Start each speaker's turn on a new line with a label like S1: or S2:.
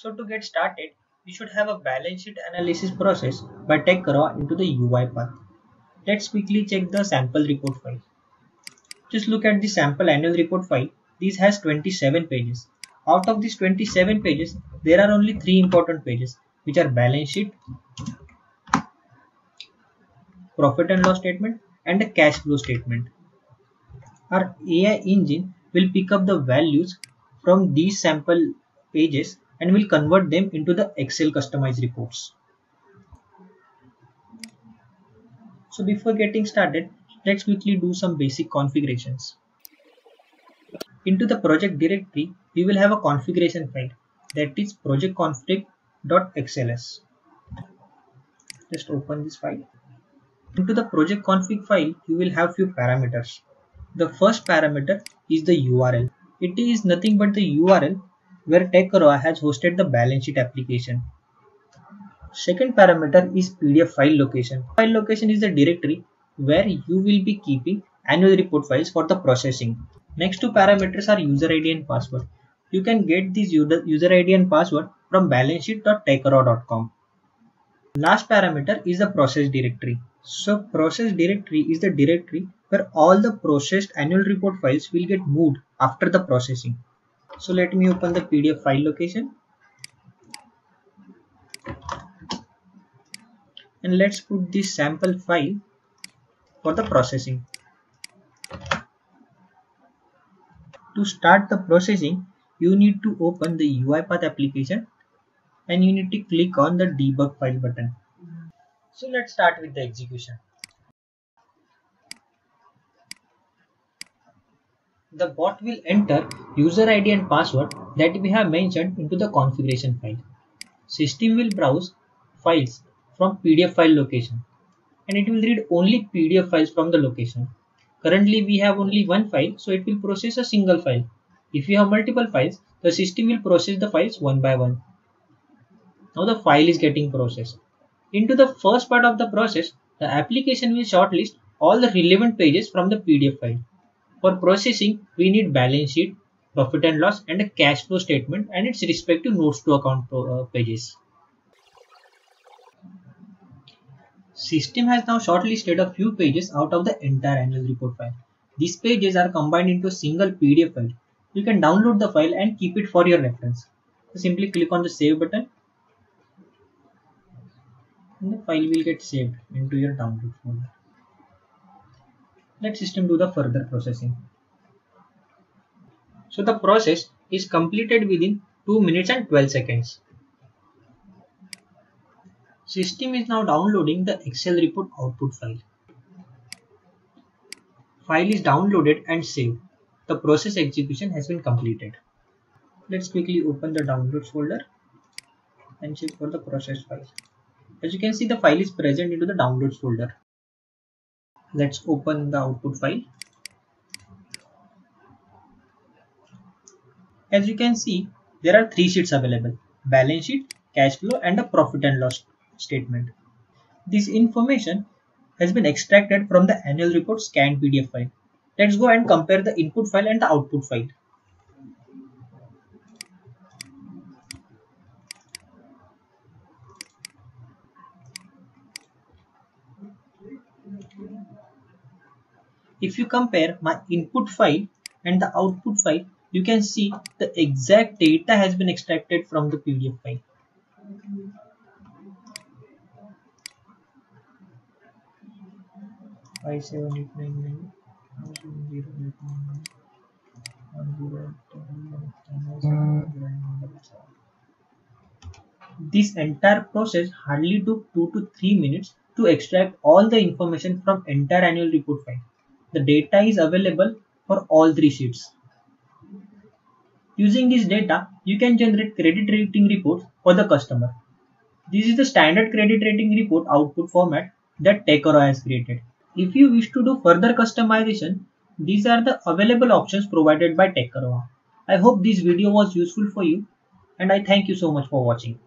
S1: So to get started, we should have a balance sheet analysis process by TechRaw into the UiPath. Let's quickly check the sample report file. Just look at the sample annual report file. This has 27 pages. Out of these 27 pages, there are only 3 important pages, which are balance sheet, profit and loss statement, and a cash flow statement. Our AI engine will pick up the values from these sample pages and will convert them into the Excel customized reports. So before getting started, let's quickly do some basic configurations. Into the project directory, we will have a configuration file, that is projectconfig.xls. Just open this file. Into the project config file, you will have few parameters. The first parameter is the URL. It is nothing but the URL where TechRaw has hosted the balance sheet application. Second parameter is PDF file location. File location is the directory where you will be keeping annual report files for the processing. Next two parameters are user ID and password. You can get this user ID and password from balancesheet.techraw.com. Last parameter is the process directory. So process directory is the directory where all the processed annual report files will get moved after the processing. So let me open the PDF file location. And let's put this sample file for the processing. To start the processing, you need to open the UiPath application and you need to click on the debug file button. So let's start with the execution. The bot will enter user ID and password that we have mentioned into the configuration file. System will browse files from PDF file location and it will read only PDF files from the location. Currently we have only one file, so it will process a single file. If you have multiple files, the system will process the files one by one. Now the file is getting processed. Into the first part of the process, the application will shortlist all the relevant pages from the PDF file. For processing, we need balance sheet, profit and loss, and a cash flow statement and its respective notes to account pages. System has now shortlisted a few pages out of the entire annual report file. These pages are combined into a single PDF file. You can download the file and keep it for your reference. So simply click on the save button and the file will get saved into your download folder. Let system do the further processing. So the process is completed within 2 minutes and 12 seconds. System is now downloading the Excel report output file. File is downloaded and saved. The process execution has been completed. Let's quickly open the downloads folder and check for the process file. As you can see, the file is present into the downloads folder. Let's open the output file. As you can see, there are 3 sheets available: balance sheet, cash flow, and a profit and loss statement. This information has been extracted from the annual report scanned PDF file. Let's go and compare the input file and the output file. If you compare my input file and the output file, you can see the exact data has been extracted from the PDF file. This entire process hardly took 2 to 3 minutes to extract all the information from entire annual report file. The data is available for all 3 sheets. Using this data, you can generate credit rating reports for the customer. This is the standard credit rating report output format that TechRaw has created. If you wish to do further customization, these are the available options provided by TechRaw. I hope this video was useful for you and I thank you so much for watching.